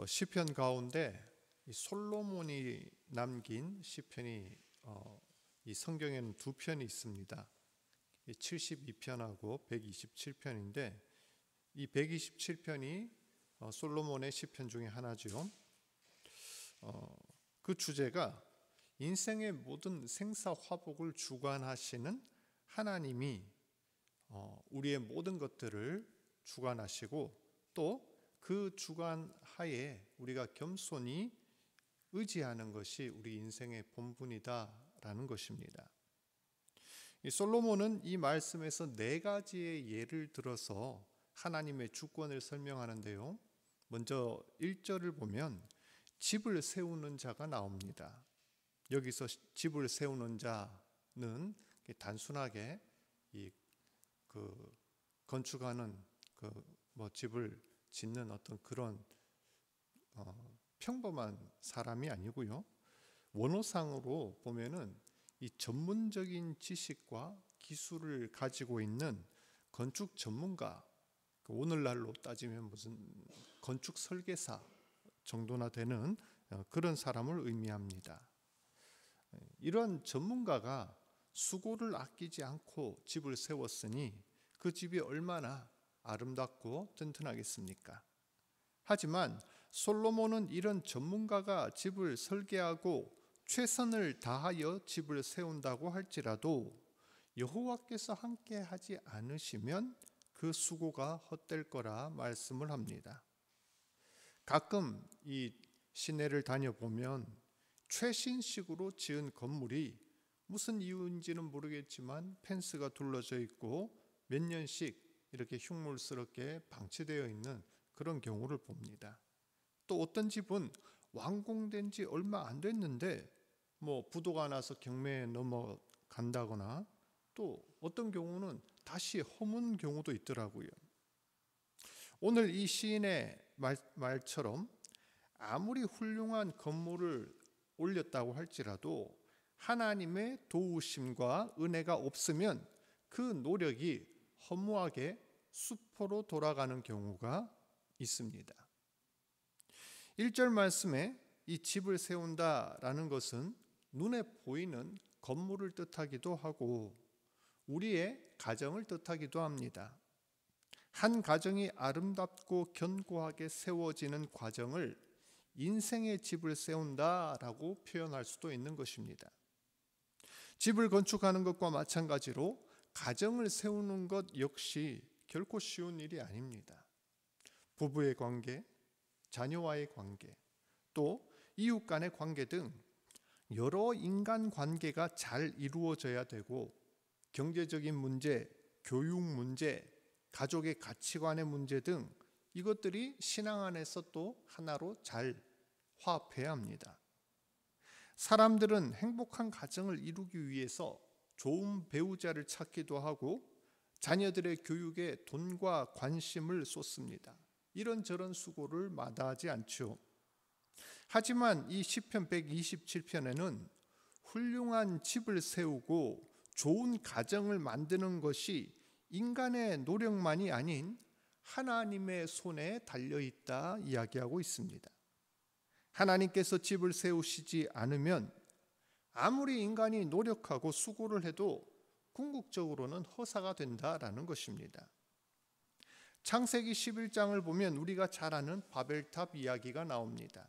시편 가운데 이 솔로몬이 남긴 시편이 이 성경에는 두 편이 있습니다. 72편하고 127편인데 이 127편이 솔로몬의 시편 중에 하나죠. 그 주제가 인생의 모든 생사화복을 주관하시는 하나님이 우리의 모든 것들을 주관하시고 또 그 주관 하에 우리가 겸손히 의지하는 것이 우리 인생의 본분이다라는 것입니다. 이 솔로몬은 이 말씀에서 네 가지의 예를 들어서 하나님의 주권을 설명하는데요. 먼저 1절을 보면 집을 세우는 자가 나옵니다. 여기서 집을 세우는 자는 단순하게 건축하는 집을 짓는 어떤 그런 평범한 사람이 아니고요. 원어상으로 보면은 이 전문적인 지식과 기술을 가지고 있는 건축 전문가, 오늘날로 따지면 무슨 건축 설계사 정도나 되는 그런 사람을 의미합니다. 이런 전문가가 수고를 아끼지 않고 집을 세웠으니 그 집이 얼마나 아름답고 튼튼하겠습니까? 하지만 솔로몬은 이런 전문가가 집을 설계하고 최선을 다하여 집을 세운다고 할지라도 여호와께서 함께 하지 않으시면 그 수고가 헛될 거라 말씀을 합니다. 가끔 이 시내를 다녀보면 최신식으로 지은 건물이 무슨 이유인지는 모르겠지만 펜스가 둘러져 있고 몇 년씩 이렇게 흉물스럽게 방치되어 있는 그런 경우를 봅니다. 또 어떤 집은 완공된 지 얼마 안 됐는데 부도가 나서 경매에 넘어간다거나 또 어떤 경우는 다시 허문 경우도 있더라고요. 오늘 이 시인의 말처럼 아무리 훌륭한 건물을 올렸다고 할지라도 하나님의 도우심과 은혜가 없으면 그 노력이 허무하게 수포로 돌아가는 경우가 있습니다. 1절 말씀에 이 집을 세운다라는 것은 눈에 보이는 건물을 뜻하기도 하고 우리의 가정을 뜻하기도 합니다. 한 가정이 아름답고 견고하게 세워지는 과정을 인생의 집을 세운다라고 표현할 수도 있는 것입니다. 집을 건축하는 것과 마찬가지로 가정을 세우는 것 역시 결코 쉬운 일이 아닙니다. 부부의 관계, 자녀와의 관계, 또 이웃 간의 관계 등 여러 인간 관계가 잘 이루어져야 되고 경제적인 문제, 교육 문제, 가족의 가치관의 문제 등 이것들이 신앙 안에서 또 하나로 잘 화합해야 합니다. 사람들은 행복한 가정을 이루기 위해서 좋은 배우자를 찾기도 하고 자녀들의 교육에 돈과 관심을 쏟습니다. 이런저런 수고를 마다하지 않죠. 하지만 이 시편 127편에는 훌륭한 집을 세우고 좋은 가정을 만드는 것이 인간의 노력만이 아닌 하나님의 손에 달려있다 이야기하고 있습니다. 하나님께서 집을 세우시지 않으면 아무리 인간이 노력하고 수고를 해도 궁극적으로는 허사가 된다라는 것입니다. 창세기 11장을 보면 우리가 잘 아는 바벨탑 이야기가 나옵니다.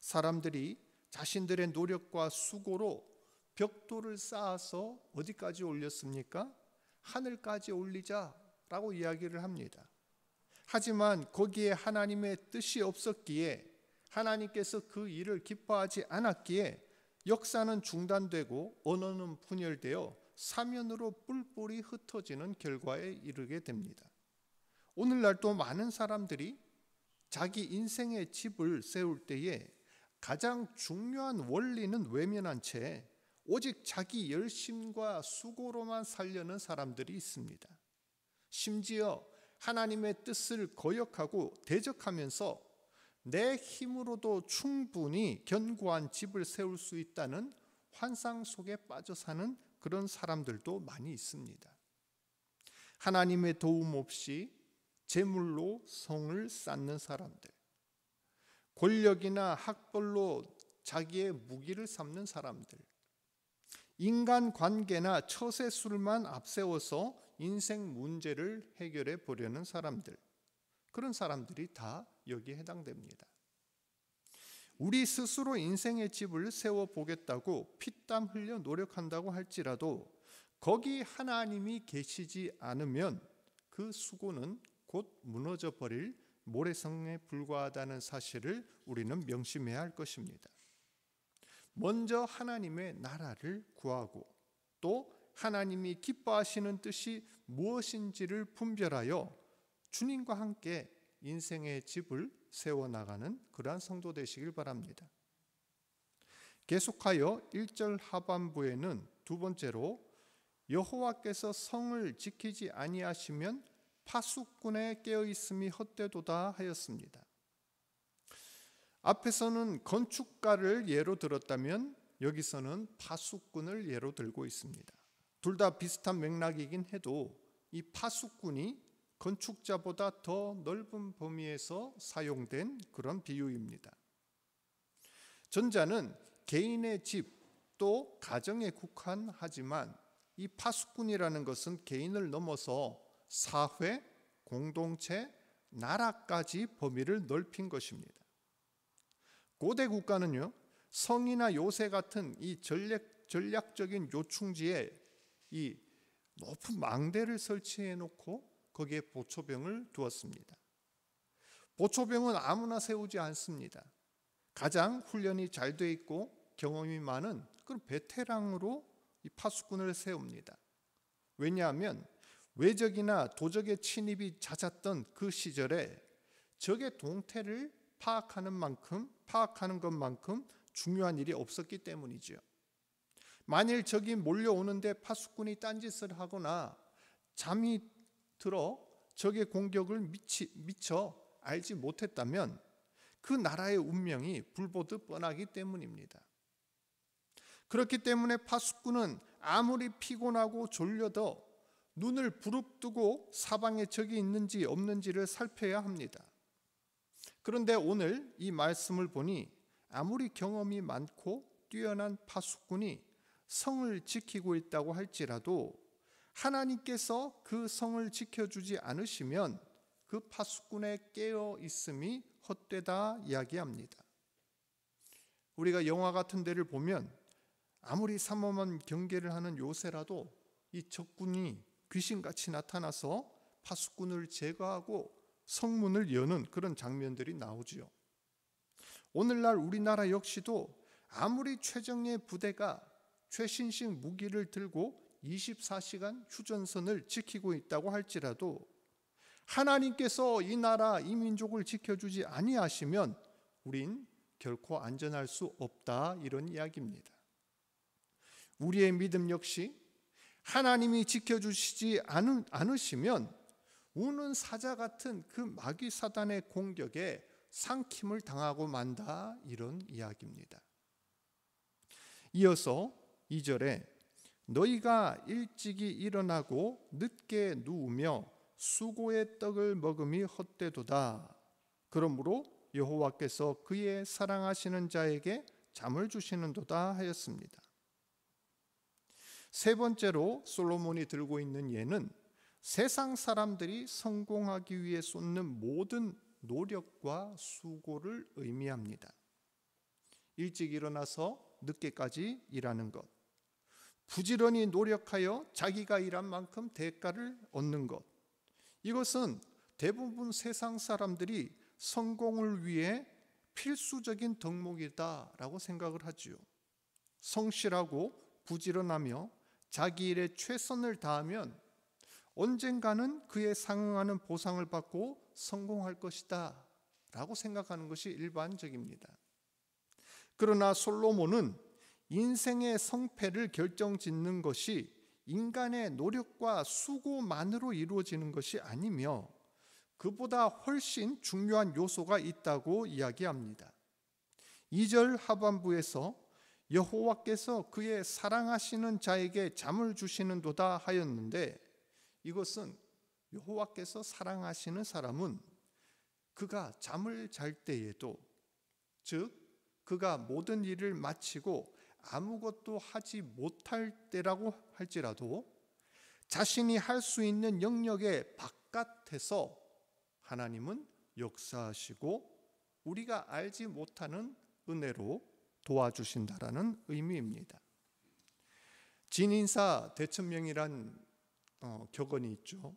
사람들이 자신들의 노력과 수고로 벽돌을 쌓아서 어디까지 올렸습니까? 하늘까지 올리자라고 이야기를 합니다. 하지만 거기에 하나님의 뜻이 없었기에 하나님께서 그 일을 기뻐하지 않았기에 역사는 중단되고 언어는 분열되어 사면으로 뿔뿔이 흩어지는 결과에 이르게 됩니다. 오늘날도 많은 사람들이 자기 인생의 집을 세울 때에 가장 중요한 원리는 외면한 채 오직 자기 열심과 수고로만 살려는 사람들이 있습니다. 심지어 하나님의 뜻을 거역하고 대적하면서 내 힘으로도 충분히 견고한 집을 세울 수 있다는 환상 속에 빠져 사는 그런 사람들도 많이 있습니다. 하나님의 도움 없이 재물로 성을 쌓는 사람들, 권력이나 학벌로 자기의 무기를 삼는 사람들, 인간관계나 처세술만 앞세워서 인생 문제를 해결해 보려는 사람들, 그런 사람들이 다 여기에 해당됩니다. 우리 스스로 인생의 집을 세워보겠다고 피땀 흘려 노력한다고 할지라도 거기 하나님이 계시지 않으면 그 수고는 곧 무너져 버릴 모래성에 불과하다는 사실을 우리는 명심해야 할 것입니다. 먼저 하나님의 나라를 구하고 또 하나님이 기뻐하시는 뜻이 무엇인지를 분별하여 주님과 함께 인생의 집을 세워나가는 그러한 성도 되시길 바랍니다. 계속하여 1절 하반부에는 두 번째로 여호와께서 성을 지키지 아니하시면 파수꾼에 깨어있음이 헛되도다 하였습니다. 앞에서는 건축가를 예로 들었다면 여기서는 파수꾼을 예로 들고 있습니다. 둘 다 비슷한 맥락이긴 해도 이 파수꾼이 건축자보다 더 넓은 범위에서 사용된 그런 비유입니다. 전자는 개인의 집 또 가정에 국한하지만 이 파수꾼이라는 것은 개인을 넘어서 사회, 공동체, 나라까지 범위를 넓힌 것입니다. 고대 국가는요, 성이나 요새 같은 이 전략적인 요충지에 이 높은 망대를 설치해 놓고 거기에 보초병을 두었습니다. 보초병은 아무나 세우지 않습니다. 가장 훈련이 잘 돼 있고 경험이 많은 그런 베테랑으로 이 파수꾼을 세웁니다. 왜냐하면 외적이나 도적의 침입이 잦았던 그 시절에 적의 동태를 파악하는 것만큼 중요한 일이 없었기 때문이죠. 만일 적이 몰려오는데 파수꾼이 딴짓을 하거나 잠이 들어 적의 공격을 미처 알지 못했다면 그 나라의 운명이 불보듯 뻔하기 때문입니다. 그렇기 때문에 파수꾼은 아무리 피곤하고 졸려도 눈을 부릅뜨고 사방에 적이 있는지 없는지를 살펴야 합니다. 그런데 오늘 이 말씀을 보니 아무리 경험이 많고 뛰어난 파수꾼이 성을 지키고 있다고 할지라도 하나님께서 그 성을 지켜주지 않으시면 그 파수꾼의 깨어 있음이 헛되다 이야기합니다. 우리가 영화 같은 데를 보면 아무리 삼엄한 경계를 하는 요새라도 이 적군이 귀신같이 나타나서 파수꾼을 제거하고 성문을 여는 그런 장면들이 나오지요. 오늘날 우리나라 역시도 아무리 최정예 부대가 최신식 무기를 들고 24시간 휴전선을 지키고 있다고 할지라도 하나님께서 이 나라 이 민족을 지켜주지 아니하시면 우린 결코 안전할 수 없다, 이런 이야기입니다. 우리의 믿음 역시 하나님이 지켜주시지 않으시면 우는 사자 같은 그 마귀 사단의 공격에 상킴을 당하고 만다, 이런 이야기입니다. 이어서 2절에 너희가 일찍이 일어나고 늦게 누우며 수고의 떡을 먹음이 헛되도다. 그러므로 여호와께서 그의 사랑하시는 자에게 잠을 주시는도다 하였습니다. 세 번째로 솔로몬이 들고 있는 예는 세상 사람들이 성공하기 위해 쏟는 모든 노력과 수고를 의미합니다. 일찍 일어나서 늦게까지 일하는 것, 부지런히 노력하여 자기가 일한 만큼 대가를 얻는 것, 이것은 대부분 세상 사람들이 성공을 위해 필수적인 덕목이다라고 생각을 하지요. 성실하고 부지런하며 자기 일에 최선을 다하면 언젠가는 그에 상응하는 보상을 받고 성공할 것이다 라고 생각하는 것이 일반적입니다. 그러나 솔로몬은 인생의 성패를 결정짓는 것이 인간의 노력과 수고만으로 이루어지는 것이 아니며 그보다 훨씬 중요한 요소가 있다고 이야기합니다. 2절 하반부에서 여호와께서 그의 사랑하시는 자에게 잠을 주시는도다 하였는데, 이것은 여호와께서 사랑하시는 사람은 그가 잠을 잘 때에도 즉 그가 모든 일을 마치고 아무것도 하지 못할 때라고 할지라도 자신이 할 수 있는 영역의 바깥에서 하나님은 역사하시고 우리가 알지 못하는 은혜로 도와주신다라는 의미입니다. 진인사 대천명이란 격언이 있죠.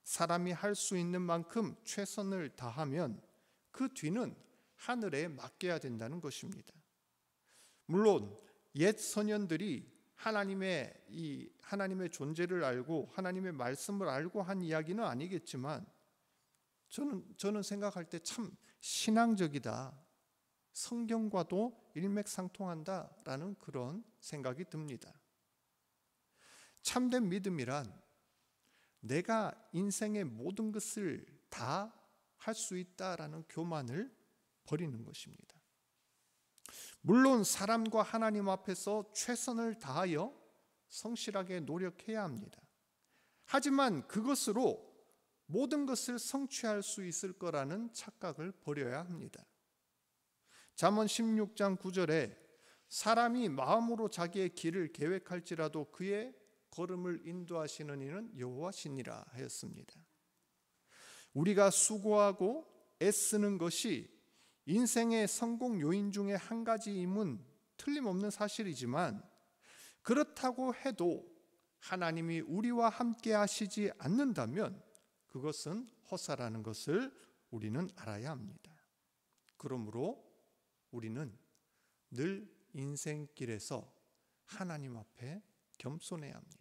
사람이 할 수 있는 만큼 최선을 다하면 그 뒤는 하늘에 맡겨야 된다는 것입니다. 물론 옛 선현들이 하나님의 존재를 알고 하나님의 말씀을 알고 한 이야기는 아니겠지만 저는 생각할 때 참 신앙적이다. 성경과도 일맥상통한다라는 그런 생각이 듭니다. 참된 믿음이란 내가 인생의 모든 것을 다 할 수 있다라는 교만을 버리는 것입니다. 물론 사람과 하나님 앞에서 최선을 다하여 성실하게 노력해야 합니다. 하지만 그것으로 모든 것을 성취할 수 있을 거라는 착각을 버려야 합니다. 잠언 16장 9절에 사람이 마음으로 자기의 길을 계획할지라도 그의 걸음을 인도하시는 이는 여호와시니라 하였습니다. 우리가 수고하고 애쓰는 것이 인생의 성공 요인 중에 한 가지임은 틀림없는 사실이지만 그렇다고 해도 하나님이 우리와 함께 하시지 않는다면 그것은 허사라는 것을 우리는 알아야 합니다. 그러므로 우리는 늘 인생길에서 하나님 앞에 겸손해야 합니다.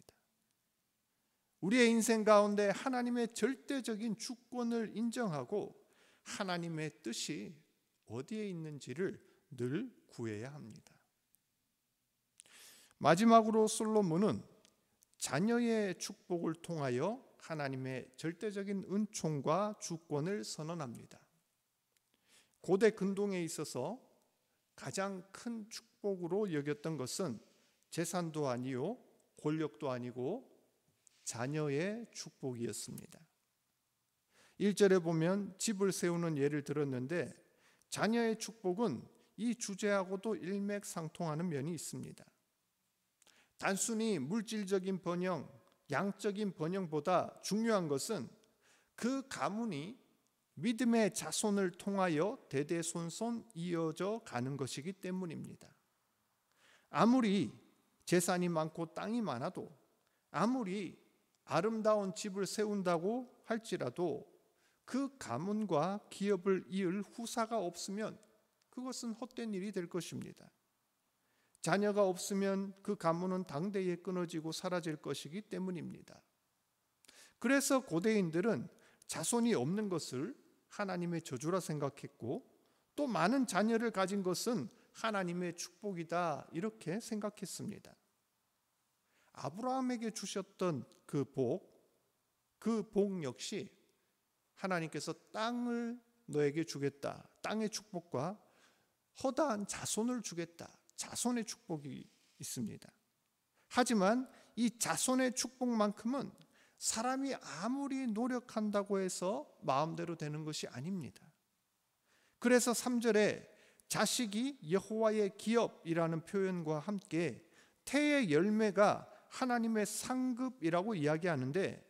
우리의 인생 가운데 하나님의 절대적인 주권을 인정하고 하나님의 뜻이 어디에 있는지를 늘 구해야 합니다. 마지막으로 솔로몬은 자녀의 축복을 통하여 하나님의 절대적인 은총과 주권을 선언합니다. 고대 근동에 있어서 가장 큰 축복으로 여겼던 것은 재산도 아니요 권력도 아니고 자녀의 축복이었습니다. 1절에 보면 집을 세우는 예를 들었는데 자녀의 축복은 이 주제하고도 일맥상통하는 면이 있습니다. 단순히 물질적인 번영, 양적인 번영보다 중요한 것은 그 가문이 믿음의 자손을 통하여 대대손손 이어져 가는 것이기 때문입니다. 아무리 재산이 많고 땅이 많아도 아무리 아름다운 집을 세운다고 할지라도 그 가문과 기업을 이을 후사가 없으면 그것은 헛된 일이 될 것입니다. 자녀가 없으면 그 가문은 당대에 끊어지고 사라질 것이기 때문입니다. 그래서 고대인들은 자손이 없는 것을 하나님의 저주라 생각했고 또 많은 자녀를 가진 것은 하나님의 축복이다 이렇게 생각했습니다. 아브라함에게 주셨던 그 복 역시 하나님께서 땅을 너에게 주겠다. 땅의 축복과 허다한 자손을 주겠다. 자손의 축복이 있습니다. 하지만 이 자손의 축복만큼은 사람이 아무리 노력한다고 해서 마음대로 되는 것이 아닙니다. 그래서 3절에 자식이 여호와의 기업이라는 표현과 함께 태의 열매가 하나님의 상급이라고 이야기하는데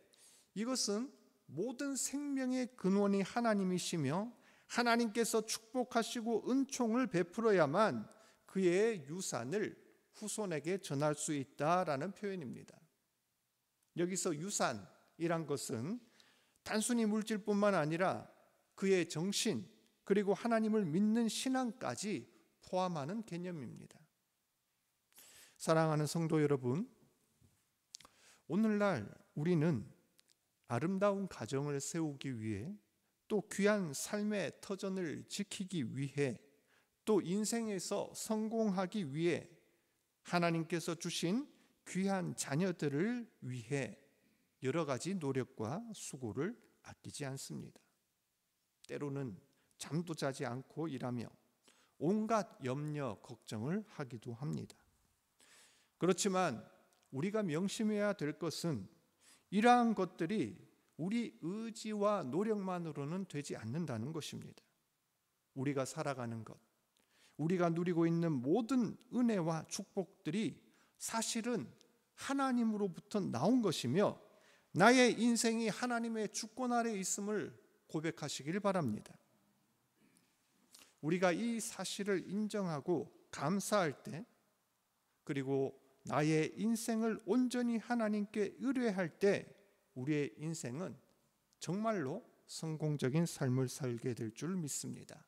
이것은 모든 생명의 근원이 하나님이시며 하나님께서 축복하시고 은총을 베풀어야만 그의 유산을 후손에게 전할 수 있다라는 표현입니다. 여기서 유산이란 것은 단순히 물질뿐만 아니라 그의 정신 그리고 하나님을 믿는 신앙까지 포함하는 개념입니다. 사랑하는 성도 여러분, 오늘날 우리는 아름다운 가정을 세우기 위해 또 귀한 삶의 터전을 지키기 위해 또 인생에서 성공하기 위해 하나님께서 주신 귀한 자녀들을 위해 여러 가지 노력과 수고를 아끼지 않습니다. 때로는 잠도 자지 않고 일하며 온갖 염려, 걱정을 하기도 합니다. 그렇지만 우리가 명심해야 될 것은 이러한 것들이 우리 의지와 노력만으로는 되지 않는다는 것입니다. 우리가 살아가는 것, 우리가 누리고 있는 모든 은혜와 축복들이 사실은 하나님으로부터 나온 것이며 나의 인생이 하나님의 주권 아래 있음을 고백하시길 바랍니다. 우리가 이 사실을 인정하고 감사할 때, 그리고 나의 인생을 온전히 하나님께 의뢰할 때 우리의 인생은 정말로 성공적인 삶을 살게 될 줄 믿습니다.